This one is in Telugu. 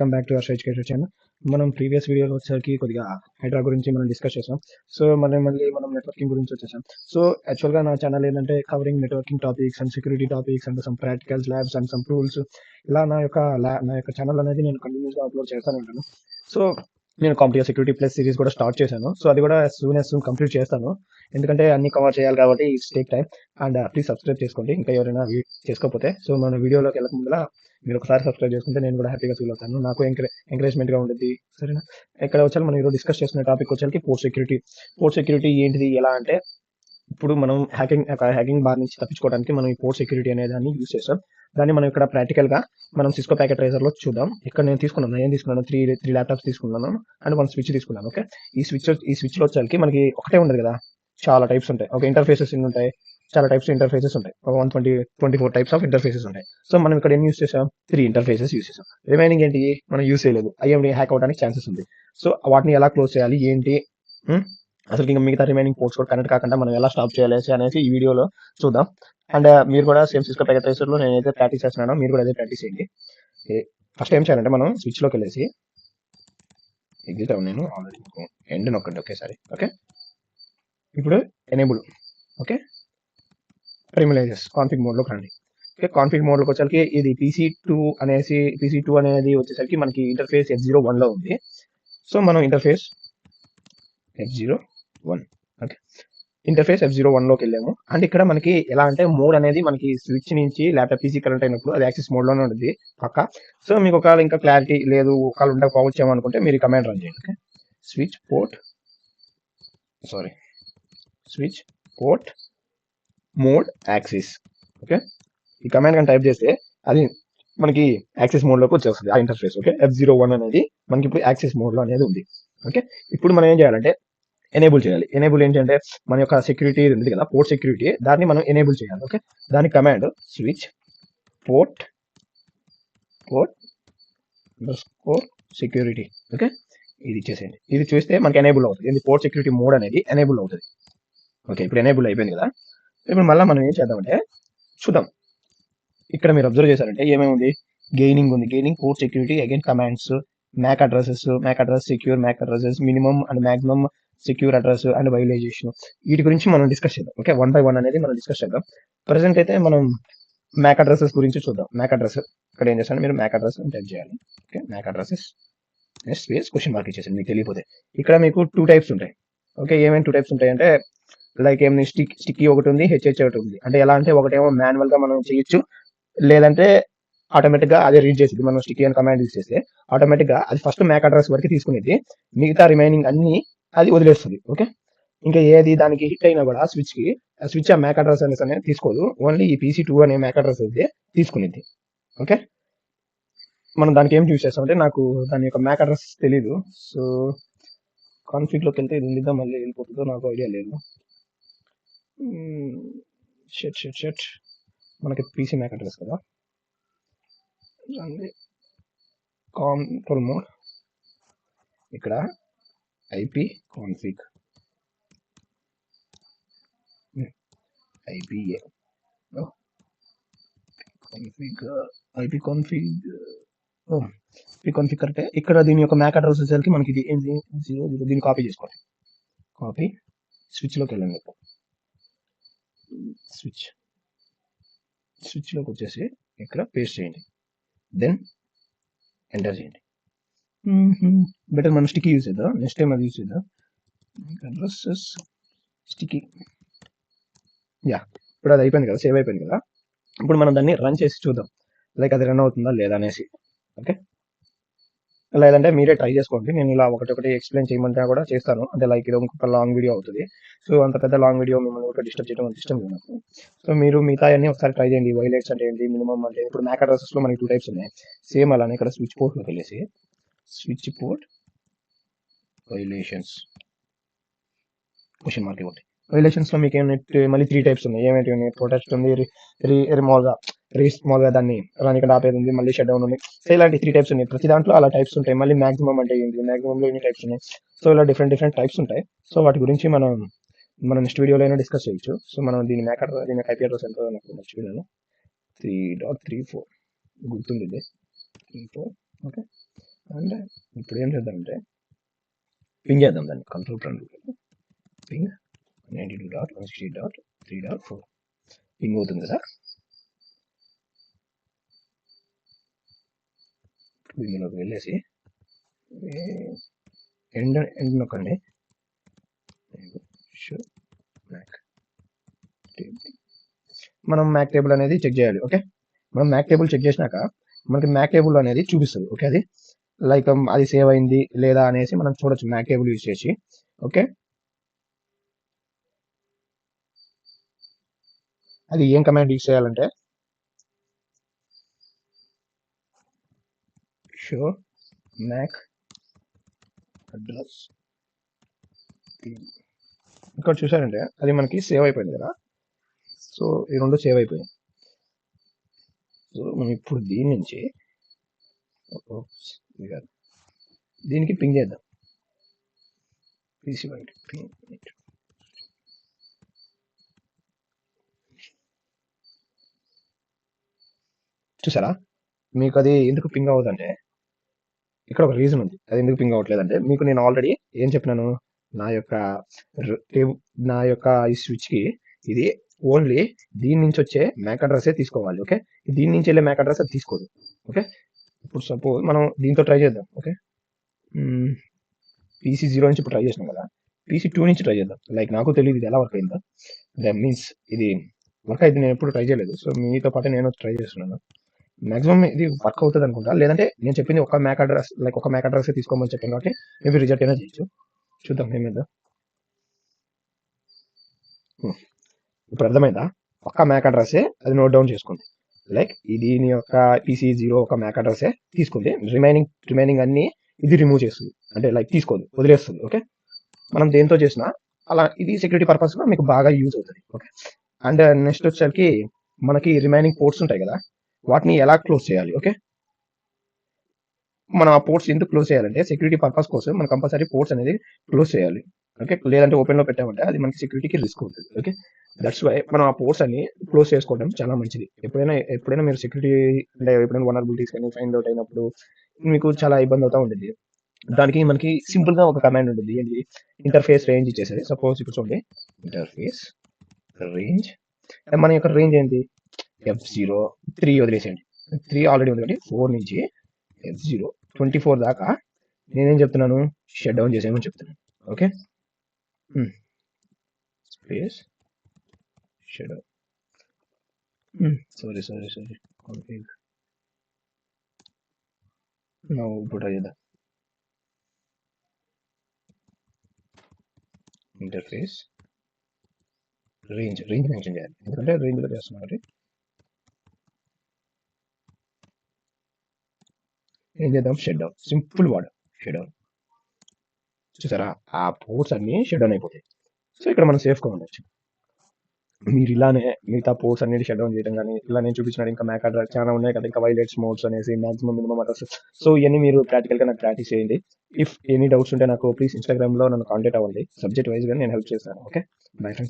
Welcome back to our education channel. మనం ప్రీవియస్ వీడియోలో వచ్చేసరికి కొద్దిగా హైడ్రా గురించి మనం డిస్కస్ చేసాం. సో మళ్ళీ మనం నెట్వర్కింగ్ గురించి వచ్చేసాం. సో యాక్చువల్గా నా ఛానల్ ఏంటంటే covering networking topics and security topics and some practicals labs and some tools, ఇలా నా యొక్క ఛానల్ అనేది నేను కంటిన్యూస్గా అప్లోడ్ చేస్తాను ఉంటాను. సో నేను కాంపిటీవ్ సెక్యూరిటీ ప్లస్ సిరీస్ కూడా స్టార్ట్ చేశాను. సో అది కూడా సూన్ కంప్లీట్ చేస్తాను, ఎందుకంటే అన్ని కవర్ చేయాలి కాబట్టి it's take time. And please subscribe చేసుకోండి ఇంకా ఎవరైనా చేసుకోకపోతే. సో మన వీడియోలోకి వెళ్ళక ముందులా మీరు ఒకసారి సబ్స్క్రైబ్ చేసుకుంటే నేను కూడా హ్యాపీగా ఫీల్ అవుతాను, నాకు ఎంకరేజ్మెంట్గా ఉంటుంది. సరేనా? ఇక్కడ వచ్చాక మనం ఈరోజు డిస్కస్ చేస్తున్న టాపిక్ వచ్చేసరికి పోర్ట్ సెక్యూరిటీ ఏంటిది, ఎలా అంటే ఇప్పుడు మనం హ్యాకింగ్ బార్ నుంచి తప్పించుకోవడానికి మనం ఈ పోర్ట్ సెక్యూరిటీ అనే దాన్ని యూజ్ చేస్తాం. దాన్ని మనం ఇక్కడ ప్రాక్టికల్గా మనం సిస్కో ప్యాకెట్ రైజర్లో చూద్దాం. ఇక్కడ నేను తీసుకున్నాను త్రీ ల్యాప్టాప్స్ తీసుకున్నాను అండ్ వన్ స్విచ్ తీసుకున్నాను. ఓకే, ఈ స్విచ్లో వచ్చేసరికి మనకి ఒకటే ఉండదు కదా, చాలా టైప్స్ ఉంటాయి. ఒక ఇంటర్ఫేసెస్ ఉంటాయి, చాలా టైప్స్ ఇంటర్ఫేసెస్ ఉంటాయి, 24 టైప్స్ ఆఫ్ ఇంటర్ఫేసెస్ ఉంటాయి. సో మనం ఇక్కడ ఏం యూస్ చేసాం, 3 ఇంటర్ఫేసెస్ యూస్ చేసాం. రిమైనింగ్ ఏంటి మనం యూస్ చేయలేదు, అయ్యేమి హ్యాక్ అవడానికి ఛాన్సెస్ ఉంది. సో వాటిని ఎలా క్లోజ్ చేయాలి ఏంటి, అసలు ఇంకా మిగతా రిమైనింగ్ పోర్ట్స్ కూడా కనెక్ట్ కాకుండా మనం ఎలా స్టాప్ చేయాలి అనేసి ఈ వీడియోలో చూద్దాం. అండ్ మీరు కూడా సేమ్ సిస్కో ప్యాకెట్ రైజర్లో నేనైతే ప్రాక్టీస్ చేస్తున్నానో మీరు కూడా అదే ప్రాక్టీస్ చేయండి. ఫస్ట్ ఏం చేయాలంటే మనం స్విచ్లోకి వెళ్ళేసి ఎగ్జిట్ అవ్వ, నేను ఆల్రెడీ ఎండ్ నొక్కండి ఒకేసారి. ఓకే, ఇప్పుడు ఎనేబుల్, ఓకే, ప్రిమిలైజెస్ కాన్ఫిగ్ మోడ్లోకి రండి. ఓకే, కాన్ఫిగ్ మోడ్లోకి వచ్చేసరికి ఇది PC2 అనేది వచ్చేసరికి మనకి ఇంటర్ఫేస్ F01లో ఉంది. సో మనం ఇంటర్ఫేస్ F01, ఓకే, ఇంటర్ఫేస్ F01లోకి వెళ్ళాము. అండ్ ఇక్కడ మనకి ఎలా అంటే మోడ్ అనేది మనకి స్విచ్ నుంచి ల్యాప్టాప్ PC కనెక్ట్ అయినప్పుడు అది యాక్సెస్ మోడ్లోనే ఉంటుంది పక్క. సో మీకు ఒకవేళ ఇంకా క్లారిటీ లేదు, ఒకవేళ ఉండకపోవచ్చేమో అనుకుంటే మీరు కమాండ్ రన్ చేయండి. Okay, switch port mode axis. Okay, ఈ కమాండ్ కానీ టైప్ చేస్తే అది మనకి యాక్సెస్ మోడ్లోకి వచ్చేస్తుంది ఆ ఇంటర్ఫేస్. ఓకే, F01 అనేది మనకి ఇప్పుడు యాక్సెస్ మోడ్లో అనేది ఉంది. ఓకే, ఇప్పుడు మనం ఏం చేయాలంటే ఎనేబుల్ చేయాలి. ఎనేబుల్ ఏంటంటే మన యొక్క సెక్యూరిటీ ఉంది కదా, పోర్ట్ సెక్యూరిటీ, దాన్ని మనం ఎనేబుల్ చేయాలి. ఓకే, దాని command switch port security. Okay, ఇది ఇచ్చేసేయండి. ఇది చూస్తే మనకి ఎనేబుల్ అవుతుంది, ఇది పోర్ట్ సెక్యూరిటీ మోడ్ అనేది ఎనేబుల్ అవుతుంది. ఓకే, ఇప్పుడు ఎనేబుల్ అయిపోయింది కదా. ఇప్పుడు మళ్ళీ మనం ఏం చేద్దామంటే చూద్దాం. ఇక్కడ మీరు అబ్జర్వ్ చేశారంటే ఏమేమి ఉంది, గెయినింగ్ ఉంది, gaining port security again commands, mac address secure mac addresses, minimum and maximum secure address and violation. వీటి గురించి మనం డిస్కస్ చేద్దాం. ఓకే, 1 by 1 అనేది మనం డిస్కస్ చేద్దాం. ప్రజెంట్ అయితే మనం మ్యాక్ అడ్రసెస్ గురించి చూద్దాం. మ్యాక్ అడ్రస్ ఇక్కడ ఏం చేస్తాను, మీరు మ్యాక్ అడ్రస్ టైప్ చేయాలి. Okay, mac addresses space question mark ఇచ్చేసాను మీకు తెలియకపోతే. ఇక్కడ మీకు 2 టైప్స్ ఉంటాయి. ఓకే, ఏమేమి 2 టైప్స్ ఉంటాయి అంటే లైక్ ఏమి స్టిక్కీ ఒకటి ఉంది, హెచ్హెచ్ ఒకటి ఉంది. అంటే ఎలా అంటే ఒకటేమో మాన్యువల్ గా మనం చేయొచ్చు, లేదంటే ఆటోమేటిక్ గా అదే రీడ్ చేసి మనం స్టిక్కీ అని కమాండ్ యూజ్ చేస్తే ఆటోమేటిక్ గా అది ఫస్ట్ మ్యాక్ అడ్రస్ వరకు తీసుకునేది, మిగతా రిమైనింగ్ అన్ని అది వదిలేస్తుంది. ఓకే, ఇంకా ఏది దానికి హిట్ అయినా కూడా స్విచ్ ఆ మ్యాక్ అడ్రస్ అనేది తీసుకోదు, ఓన్లీ ఈ PC2 అనే మ్యాక్ అడ్రస్ అయితే తీసుకునేది. ఓకే, మనం దానికి ఏం యూజ్ చేస్తామంటే నాకు దాని యొక్క మ్యాక్ అడ్రస్ తెలీదు. సో కాన్ఫిగ్లోకి వెళ్తే ఇది ఉండిద్దా మళ్ళీ వెళ్ళిపోతుందో నాకు ఐడియా లేదు. షెట్ మనకి PC మ్యాక్ అడ్రస్ కదా, కంట్రోల్ మోడ్, ఇక్కడ IP కాన్ఫిగ్ కరెక్టే. ఇక్కడ దీని యొక్క మ్యాక్ అడ్రస్ వచ్చేసరికి మనకి ఇది ఏంటి 0, దీన్ని కాపీ చేసుకోండి. కాపీ స్విచ్లోకి వెళ్ళండి. స్విచ్లోకి వచ్చేసి ఇక్కడ పేస్ట్ చేయండి, దెన్ ఎంటర్ చేయండి. బెటర్ మనం స్టిక్కీ యూజ్ చేద్దాం, నెక్స్ట్ టైం అది యూజ్ చేద్దాం. అడ్రసెస్ స్టిక్కీ, యా, ఇప్పుడు అది అయిపోయింది కదా, సేవ్ అయిపోయింది కదా. ఇప్పుడు మనం దాన్ని రన్ చేసి చూద్దాం, లైక్ అది రన్ అవుతుందా లేదా అనేసి. ఓకే, లేదంటే మీరే ట్రై చేసుకోండి, నేను ఇలా ఒకటి ఎక్స్ప్లెయిన్ చేయమంటే కూడా చేస్తాను. అంటే లైక్ ఇది ఇంకొక లాంగ్ వీడియో అవుతుంది. సో అంత పెద్ద లాంగ్ వీడియో మిమ్మల్ని ఒక డిస్టర్బ్ చేయడం అంత ఇష్టం లేదు నాకు. సో మీరు మిగతా అన్ని ఒకసారి ట్రై చేయండి. వైలేట్స్ అంటే ఏంటి, మినిమం అంటే, ఇప్పుడు మ్యాక్ అడ్రసెస్లో మనకి 2 టైప్స్ ఉన్నాయి. సేమ్ అలానే ఇక్కడ స్విచ్ పోర్ట్లోకి వెళ్ళేసి switch port violations question mark ఇవ్వండి. వైలేషన్స్లో మీకు ఏమైనా మళ్ళీ 3 టైప్స్ ఉన్నాయి. ఏమైతే ఉన్నాయి, ప్రొటెక్ట్ ఉంది, స్మాల్గా దాన్ని రానిక్కడ ఆపేది ఉంది, మళ్ళీ షట్ డౌన్ ఉంది. సో ఇలాంటి 3 టైప్స్ ఉన్నాయి. ప్రతి దాంట్లో అలా టైప్స్ ఉంటాయి. మళ్ళీ మాక్సిమం అంటే ఏంటి, మాక్సిమంలో ఎన్ని టైప్స్ ఉన్నాయి. సో ఇలా డిఫరెంట్ టైప్స్ ఉంటాయి. సో వాటి గురించి మనం నెక్స్ట్ వీడియోలో అయినా డిస్కస్ చేయొచ్చు. సో మనం దీని IP అడ్రస్ ఎంత నాకు నెక్స్ట్ వీడియోలో 3.34 గుర్తుంది, 34. ఓకే, అండ్ ఇప్పుడు ఏం చేద్దామంటే పింగ్ చేద్దాం దాన్ని కంట్రోల్ పింగ్ 92.168.3.4 పింగ్ అవుతుంది కదా. ఇందులోకి వెళ్ళేసి ఎండ్ నొక్కండి. మనం మ్యాక్ టేబుల్ అనేది చెక్ చేయాలి. ఓకే, మనం మ్యాక్ టేబుల్ చెక్ చేసినాక మనకి మ్యాక్ టేబుల్ అనేది చూపిస్తుంది. ఓకే, అది లైక్ అది సేవ్ అయింది లేదా అనేసి మనం చూడొచ్చు మ్యాక్ టేబుల్ యూజ్ చేసి. ఓకే, అది ఏం కమాండ్ యూజ్ చేయాలంటే షో మ్యాక్ అడ్రస్. ఇక్కడ చూసారంటే అది మనకి సేవ్ అయిపోయింది కదా. సో ఈ రెండు సేవ్ అయిపోయాయి. సో మనం ఇప్పుడు దీని నుంచి దీనికి పింగ్ చేద్దాం. చూసారా, మీకు అది ఎందుకు పింగ్ అవ్వదంటే ఇక్కడ ఒక రీజన్ ఉంది. అది ఎందుకు పింగ్ అవ్వట్లేదంటే మీకు నేను ఆల్రెడీ ఏం చెప్పినాను, నా యొక్క ఈ స్విచ్కి ఇది ఓన్లీ దీని నుంచి వచ్చే మ్యాక్ అడ్రస్సే తీసుకోవాలి. ఓకే, దీని నుంచి వెళ్ళే మ్యాక్ అడ్రస్ అది తీసుకోదు. ఓకే, ఇప్పుడు సపోజ్ మనం దీంతో ట్రై చేద్దాం. ఓకే, PC0 నుంచి ఇప్పుడు ట్రై చేసినాం కదా, PC2 నుంచి ట్రై చేద్దాం. లైక్ నాకు తెలియదు ఇది ఎలా వర్క్ అయిందో. దట్ మీన్స్ ఇది వర్క్ అయితే నేను ఎప్పుడు ట్రై చేయలేదు. సో మీతో పాటు నేను ట్రై చేస్తున్నాను. మాక్సిమం ఇది వర్క్ అవుతుంది అనుకుంటా. లేదంటే నేను చెప్పింది ఒక మ్యాక్ అడ్రస్ తీసుకోమని చెప్పాను కాబట్టి మేబీ రిజెక్ట్ అయినా చేయొచ్చు. చూద్దాం ఏమైందా. ఇప్పుడు అర్థమైందా, ఒక్క మ్యాక్ అడ్రస్సే అది నోట్ డౌన్ చేసుకుంది. లైక్ దీని యొక్క PC0 ఒక మ్యాక్ అడ్రస్సే తీసుకుంది. రిమైనింగ్ అన్ని ఇది రిమూవ్ చేస్తుంది. అంటే లైక్ తీసుకోదు, వదిలేస్తుంది. ఓకే, మనం దేంతో చేసినా అలా ఇది సెక్యూరిటీ పర్పస్ గా మీకు బాగా యూజ్ అవుతుంది. ఓకే, అండ్ నెక్స్ట్ వచ్చేసరికి మనకి రిమైనింగ్ పోర్ట్స్ ఉంటాయి కదా, వాటిని ఎలా క్లోజ్ చేయాలి. ఓకే, మనం ఆ పోర్ట్స్ ఎందుకు క్లోజ్ చేయాలంటే సెక్యూరిటీ పర్పస్ కోసం మనం కంపల్సరీ పోర్ట్స్ అనేది క్లోజ్ చేయాలి. ఓకే, లేదంటే ఓపెన్ లో పెట్టామంటే అది మనకి సెక్యూరిటీకి రిస్క్ ఉంటుంది. ఓకే, దట్స్ వై మనం ఆ పోర్ట్స్ అన్ని క్లోజ్ చేసుకోవడం చాలా మంచిది. ఎప్పుడైనా మీరు సెక్యూరిటీ అంటే ఎప్పుడైనా వనరబిలిటీస్ కానీ ఫైండ్ అవుట్ అయినప్పుడు మీకు చాలా ఇబ్బంది అవుతూ ఉంటుంది. దానికి మనకి సింపుల్ గా ఒక కమాండ్ ఉంటుంది. ఏంటి, ఇంటర్ఫేస్ రేంజ్ ఇచ్చేసేది. సపోజ్ ఇప్పుడు చూడండి, ఇంటర్ఫేస్ రేంజ్, మన యొక్క రేంజ్ ఏంటి, F0 3 వదిలేసేయండి. 3 ఆల్రెడీ ఉంది కాబట్టి 4 నుంచి F0 24 దాకా నేనేం చెప్తున్నాను, షట్ డౌన్ చేసేయమని చెప్తున్నాను. Okay, space shut down. Sorry ఇప్పుడు ట్రై చేద్దాం. ఇంటర్ఫేస్ రేంజ్ మెన్షన్ చేయాలి, ఎందుకంటే రేంజ్లో చేస్తున్నాం కాబట్టి. ఏం చేద్దాం, shut down. Simple word, shut down. చూసారా, ఆ పోర్ట్స్ అన్ని షట్ డౌన్ అయిపోతాయి. సో ఇక్కడ మనం సేఫ్గా ఉండొచ్చు. మీరు ఇలానే మిగతా పోర్ట్స్ అన్ని షట్ డౌన్ చేయడం కానీ ఇలా నేను చూపించినట్టు ఇంకా మ్యాక్ అడ్రస్ చాలా ఉన్నాయి కదా, ఇంకా వైలెట్స్ మోడ్స్ అనేసి మాక్సిమం మినిమం అడ్రస్. సో ఇవన్నీ మీరు ప్రాక్టికల్గా నాకు ప్రాక్టీస్ చేయండి. ఇఫ్ ఎనీ డౌట్స్ ఉంటే నాకు ప్లీజ్ ఇన్స్టాగ్రామ్లో నన్ను కాంటాక్ట్ అవ్వండి. సబ్జెక్ట్ వైజ్గా నేను హెల్ప్ చేస్తాను. Okay, bye friends.